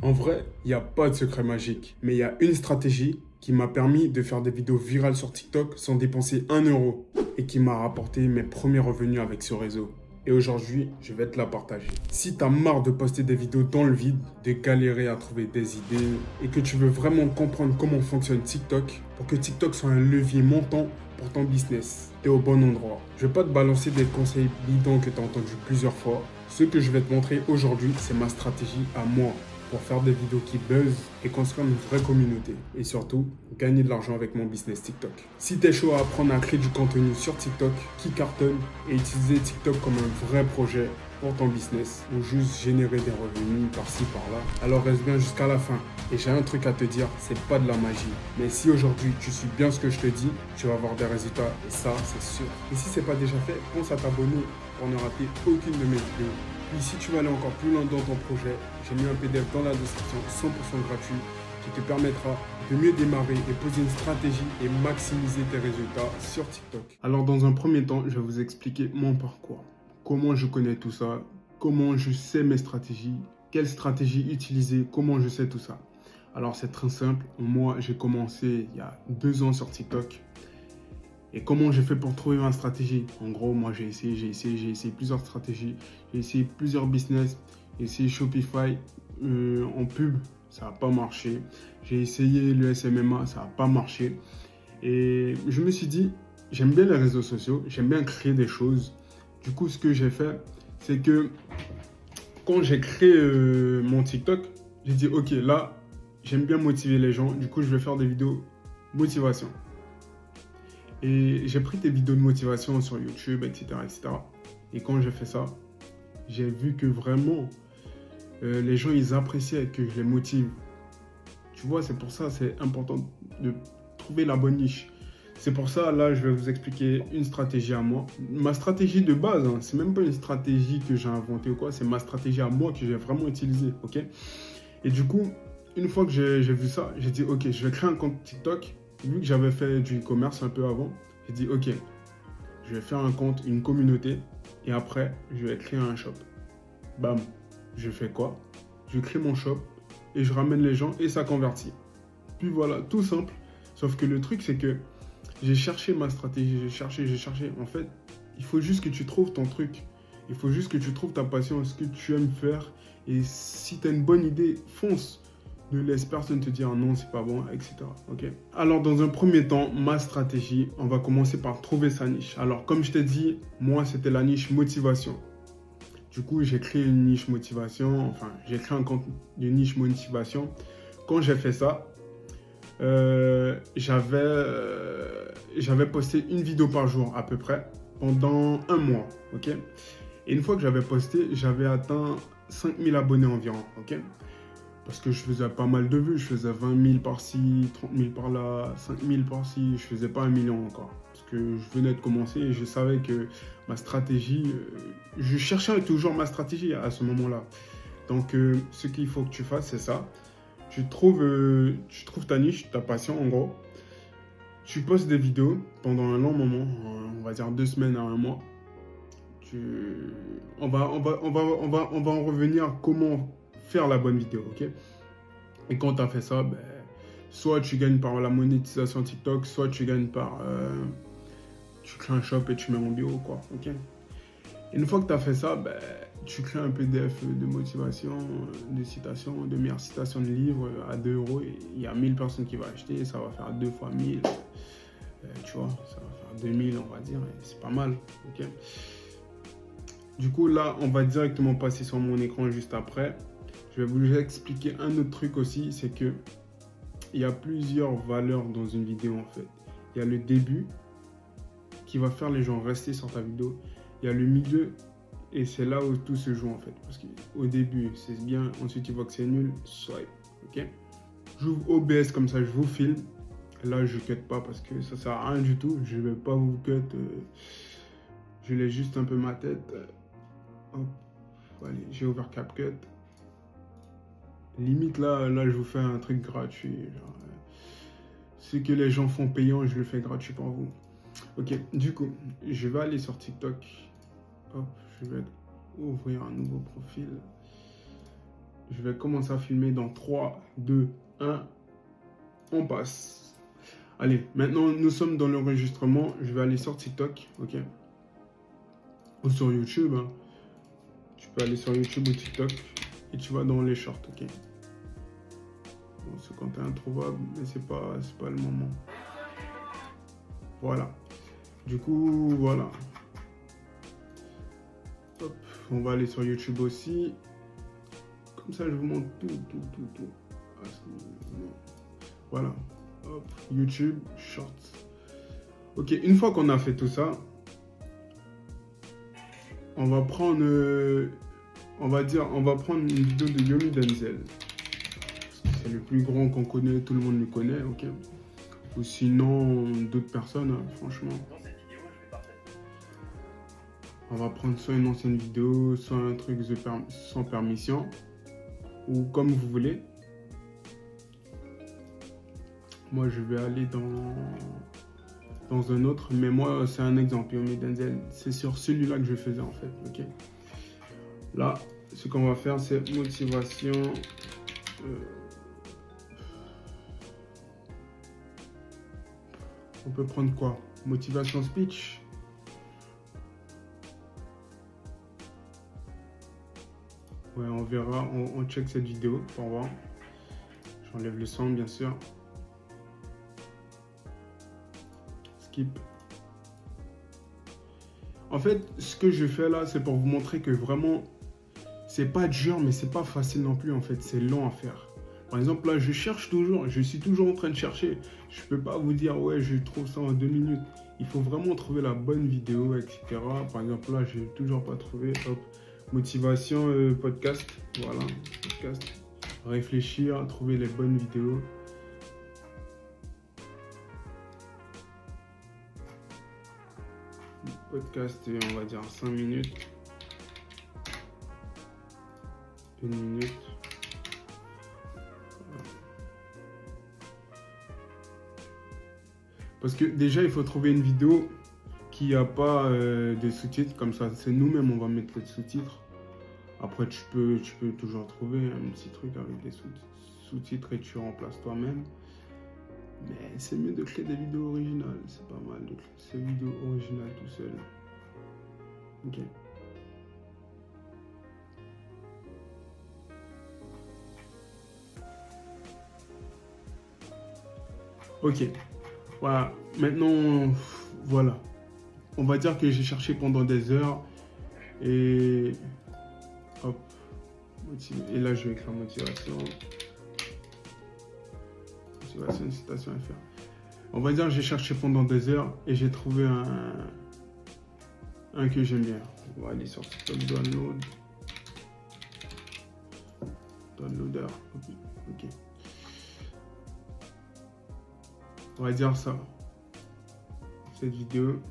En vrai, il n'y a pas de secret magique, mais il y a une stratégie qui m'a permis de faire des vidéos virales sur TikTok sans dépenser 1 euro et qui m'a rapporté mes premiers revenus avec ce réseau. Et aujourd'hui, je vais te la partager. Si t'as marre de poster des vidéos dans le vide, de galérer à trouver des idées et que tu veux vraiment comprendre comment fonctionne TikTok pour que TikTok soit un levier montant pour ton business, t'es au bon endroit. Je vais pas te balancer des conseils bidons que t'as entendus plusieurs fois. Ce que je vais te montrer aujourd'hui, c'est ma stratégie à moi pour faire des vidéos qui buzzent et construire une vraie communauté. Et surtout, gagner de l'argent avec mon business TikTok. Si t'es chaud à apprendre à créer du contenu sur TikTok qui cartonne et utiliser TikTok comme un vrai projet pour ton business ou juste générer des revenus par-ci par-là, alors reste bien jusqu'à la fin. Et j'ai un truc à te dire, c'est pas de la magie. Mais si aujourd'hui tu suis bien ce que je te dis, tu vas avoir des résultats et ça, c'est sûr. Et si c'est pas déjà fait, pense à t'abonner pour ne rater aucune de mes vidéos. Puis si tu veux aller encore plus loin dans ton projet, j'ai mis un PDF dans la description 100% gratuit qui te permettra de mieux démarrer et poser une stratégie et maximiser tes résultats sur TikTok. Alors dans un premier temps, je vais vous expliquer mon parcours. Comment je connais tout ça, comment je sais mes stratégies, quelles stratégies utiliser, comment je sais tout ça. Alors c'est très simple, moi j'ai commencé il y a 2 ans sur TikTok. Et comment j'ai fait pour trouver ma stratégie? En gros, moi j'ai essayé plusieurs stratégies, j'ai essayé plusieurs business, j'ai essayé Shopify en pub, ça n'a pas marché. J'ai essayé le SMMA, ça n'a pas marché. Et je me suis dit, j'aime bien les réseaux sociaux, j'aime bien créer des choses. Du coup, ce que j'ai fait, c'est que quand j'ai créé mon TikTok, j'ai dit, ok, là, j'aime bien motiver les gens. Du coup, je vais faire des vidéos motivation. Et j'ai pris des vidéos de motivation sur YouTube, etc., etc. Et quand j'ai fait ça, j'ai vu que vraiment, les gens, ils appréciaient que je les motive. Tu vois, c'est pour ça, c'est important de trouver la bonne niche. C'est pour ça, là, je vais vous expliquer une stratégie à moi. Ma stratégie de base, hein, c'est même pas une stratégie que j'ai inventée ou quoi, c'est ma stratégie à moi que j'ai vraiment utilisée, ok? Et du coup, une fois que j'ai vu ça, j'ai dit, ok, je vais créer un compte TikTok. Vu que j'avais fait du e-commerce un peu avant, j'ai dit, ok, je vais faire un compte, une communauté, et après, je vais créer un shop. Bam, je fais quoi? Je crée mon shop, et je ramène les gens, et ça convertit. Puis voilà, tout simple. Sauf que le truc, c'est que j'ai cherché ma stratégie, j'ai cherché. En fait, il faut juste que tu trouves ton truc. Il faut juste que tu trouves ta passion, ce que tu aimes faire. Et si tu as une bonne idée, fonce. Ne laisse personne te dire non, c'est pas bon, etc. Ok. Alors, dans un premier temps, ma stratégie, on va commencer par trouver sa niche. Alors, comme je t'ai dit, moi, c'était la niche motivation. Du coup, j'ai créé une niche motivation. Enfin, j'ai créé un compte de niche motivation. Quand j'ai fait ça, j'avais posté une vidéo par jour à peu près pendant un mois, ok? Et une fois que j'avais posté, j'avais atteint 5000 abonnés environ, ok? Parce que je faisais pas mal de vues, je faisais 20 000 par-ci, 30 000 par-là, 5 000 par-ci, je faisais pas 1 million encore. Parce que je venais de commencer et je savais que ma stratégie, je cherchais toujours ma stratégie à ce moment-là. Donc, ce qu'il faut que tu fasses, c'est ça. Tu trouves ta niche, ta passion en gros. Tu postes des vidéos pendant un long moment, on va dire 2 semaines à un mois. On va en revenir à comment faire la bonne vidéo, ok? Et quand tu as fait ça, ben, soit tu gagnes par la monétisation TikTok, soit tu gagnes par... tu crées un shop et tu mets en bio, quoi, ok? Et une fois que tu as fait ça, ben, tu crées un PDF de motivation, de citation, de meilleures citations de livres à 2 euros. Et il y a 1000 personnes qui vont acheter, ça va faire 2 fois 1000. Tu vois, ça va faire 2000, on va dire. Et c'est pas mal. Ok. Du coup, là, on va directement passer sur mon écran juste après. Je vais vous expliquer un autre truc aussi, c'est que il y a plusieurs valeurs dans une vidéo en fait. Il y a le début qui va faire les gens rester sur ta vidéo. Il y a le milieu. Et c'est là où tout se joue en fait. Parce qu'au début, c'est bien. Ensuite, tu vois que c'est nul. Swipe. Ok. J'ouvre OBS comme ça, je vous filme. Là, je ne cut pas parce que ça sert à rien du tout. Je ne vais pas vous cut. Je laisse juste un peu ma tête. Hop. Allez, j'ai ouvert CapCut. Limite, là, je vous fais un truc gratuit. Genre, ce que les gens font payant, je le fais gratuit pour vous. Ok, du coup, je vais aller sur TikTok. Hop, je vais ouvrir un nouveau profil. je vais commencer à filmer dans 3, 2, 1. On passe. Allez, maintenant nous sommes dans l'enregistrement. Je vais aller sur TikTok, ok? Ou sur YouTube. Hein. Tu peux aller sur YouTube ou TikTok et tu vas dans les shorts, ok? Bon, c'est quand t'es introuvable, mais c'est pas le moment. Voilà. Du coup, voilà. Hop, on va aller sur YouTube aussi. Comme ça, je vous montre tout. Ah, voilà. Hop, YouTube, Shorts. Ok, une fois qu'on a fait tout ça, on va prendre, on va prendre une vidéo de Yomi Denzel. C'est le plus grand qu'on connaît, tout le monde le connaît, ok. Ou sinon, d'autres personnes, hein, franchement. On va prendre soit une ancienne vidéo, soit un truc sans permission, ou comme vous voulez. Moi, je vais aller dans un autre, mais moi, c'est un exemple, Yomi Denzel. C'est sur celui-là que je faisais, en fait, ok. Là, ce qu'on va faire, c'est motivation. On peut prendre quoi? Motivation speech. Ouais, on verra, on check cette vidéo pour voir. J'enlève le son, bien sûr. Skip. En fait, ce que je fais là, c'est pour vous montrer que vraiment, c'est pas dur, mais c'est pas facile non plus, en fait. C'est long à faire. Par exemple, là, je cherche toujours. Je suis toujours en train de chercher. Je peux pas vous dire, ouais, je trouve ça en 2 minutes. Il faut vraiment trouver la bonne vidéo, etc. Par exemple, là, j'ai toujours pas trouvé. Hop. Motivation podcast, voilà, podcast. Réfléchir, trouver les bonnes vidéos. Podcast, on va dire 5 minutes. 1 minute. Voilà. Parce que déjà, il faut trouver une vidéo qui n'a pas de sous-titres, comme ça, c'est nous-mêmes, on va mettre les sous-titres. Après, tu peux toujours trouver un petit truc avec des sous-titres et tu remplaces toi-même. Mais c'est mieux de créer des vidéos originales, c'est pas mal de créer ces vidéos originales tout seul. Ok. Ok. Voilà. Maintenant, voilà. On va dire que j'ai cherché pendant des heures et hop. Et là, je vais écrire motivation. Motivation, citation à faire. On va dire que j'ai cherché pendant des heures et j'ai trouvé un que j'aime bien. On va aller sur TikTok, downloader. Ok. On va dire ça. Cette vidéo.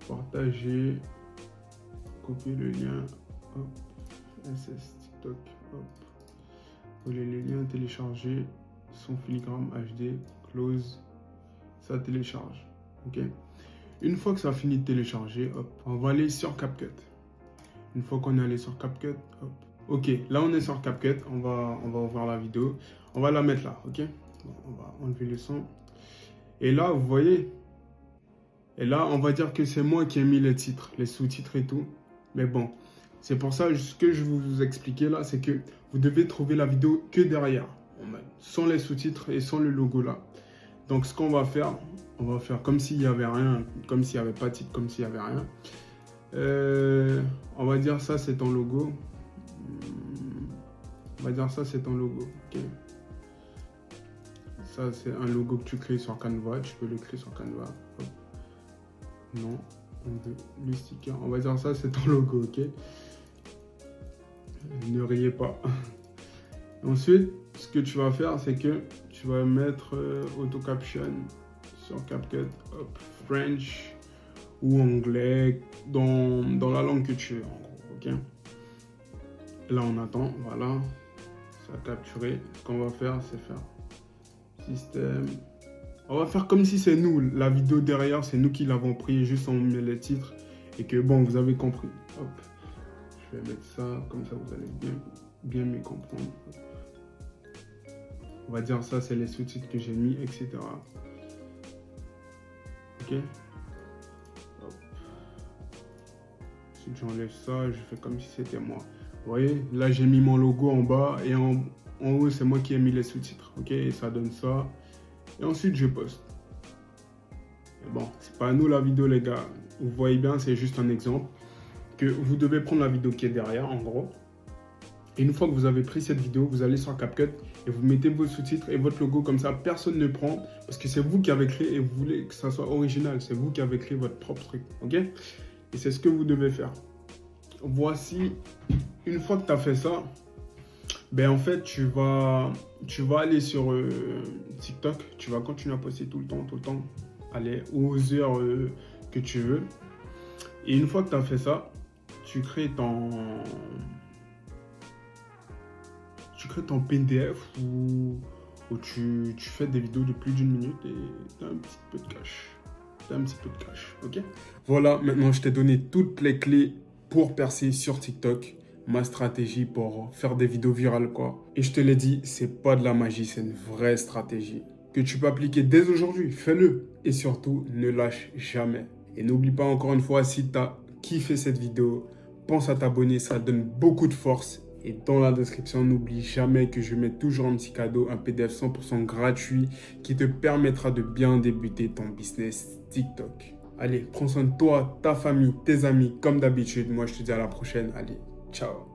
Partager. Copier le lien. Hop. SS TikTok. Hop. Voler les liens, télécharger. Son filigrane HD. Close. Ça télécharge. Ok. Une fois que ça a fini de télécharger, hop, on va aller sur CapCut. Une fois qu'on est allé sur CapCut, hop. Ok, là on est sur CapCut, on va ouvrir la vidéo. On va la mettre là, ok. Bon, on va enlever le son. Et là, vous voyez, et là, on va dire que c'est moi qui ai mis les titres, les sous-titres et tout. Mais bon, c'est pour ça, ce que je vous expliquais là, c'est que vous devez trouver la vidéo que derrière, sans les sous-titres et sans le logo là. Donc ce qu'on va faire, on va faire comme s'il n'y avait rien, comme s'il n'y avait pas de titre, comme s'il n'y avait rien. On va dire ça, c'est ton logo. On va dire ça, c'est ton logo. Okay. Ça, c'est un logo que tu crées sur Canva. Tu peux le créer sur Canva. Hop. Non, on veut le sticker. On va dire ça, c'est ton logo, ok? Ne riez pas. Ensuite, ce que tu vas faire, c'est que tu vas mettre auto caption sur CapCut, hop, French ou anglais, dans la langue que tu veux, en gros, ok? Là, on attend, voilà, ça a capturé. Ce qu'on va faire, c'est faire système. On va faire comme si c'est nous, la vidéo derrière, c'est nous qui l'avons pris, juste on met les titres et que bon, vous avez compris. Hop, je Je vais mettre ça, comme ça vous allez bien me comprendre. On va dire ça, c'est les sous-titres que j'ai mis, etc. Ok. Hop. Si j'enlève ça, je fais comme si c'était moi. Vous voyez, là j'ai mis mon logo en bas et en haut c'est moi qui ai mis les sous-titres. Ok, et ça donne ça. Et ensuite je poste. Et bon, c'est pas à nous la vidéo les gars. Vous voyez bien, c'est juste un exemple. Que vous devez prendre la vidéo qui est derrière en gros. Et une fois que vous avez pris cette vidéo, vous allez sur CapCut et vous mettez vos sous-titres et votre logo comme ça, personne ne prend parce que c'est vous qui avez créé et vous voulez que ça soit original. C'est vous qui avez créé votre propre truc, ok? Et c'est ce que vous devez faire. Voici, une fois que tu as fait ça, ben en fait, tu vas aller sur TikTok, tu vas continuer à poster tout le temps, aller aux heures que tu veux. Et une fois que tu as fait ça, tu crées ton PDF où tu fais des vidéos de plus d'1 minute et tu as un petit peu de cash. Ok? Voilà, maintenant je t'ai donné toutes les clés pour percer sur TikTok. Ma stratégie pour faire des vidéos virales, quoi. Et je te l'ai dit, c'est pas de la magie, c'est une vraie stratégie que tu peux appliquer dès aujourd'hui. Fais-le. Et surtout, ne lâche jamais. Et n'oublie pas encore une fois, si tu as kiffé cette vidéo, pense à t'abonner, ça donne beaucoup de force. Et dans la description, n'oublie jamais que je mets toujours un petit cadeau, un PDF 100% gratuit qui te permettra de bien débuter ton business TikTok. Allez, prends soin de toi, ta famille, tes amis, comme d'habitude. Moi, je te dis à la prochaine. Allez, ciao.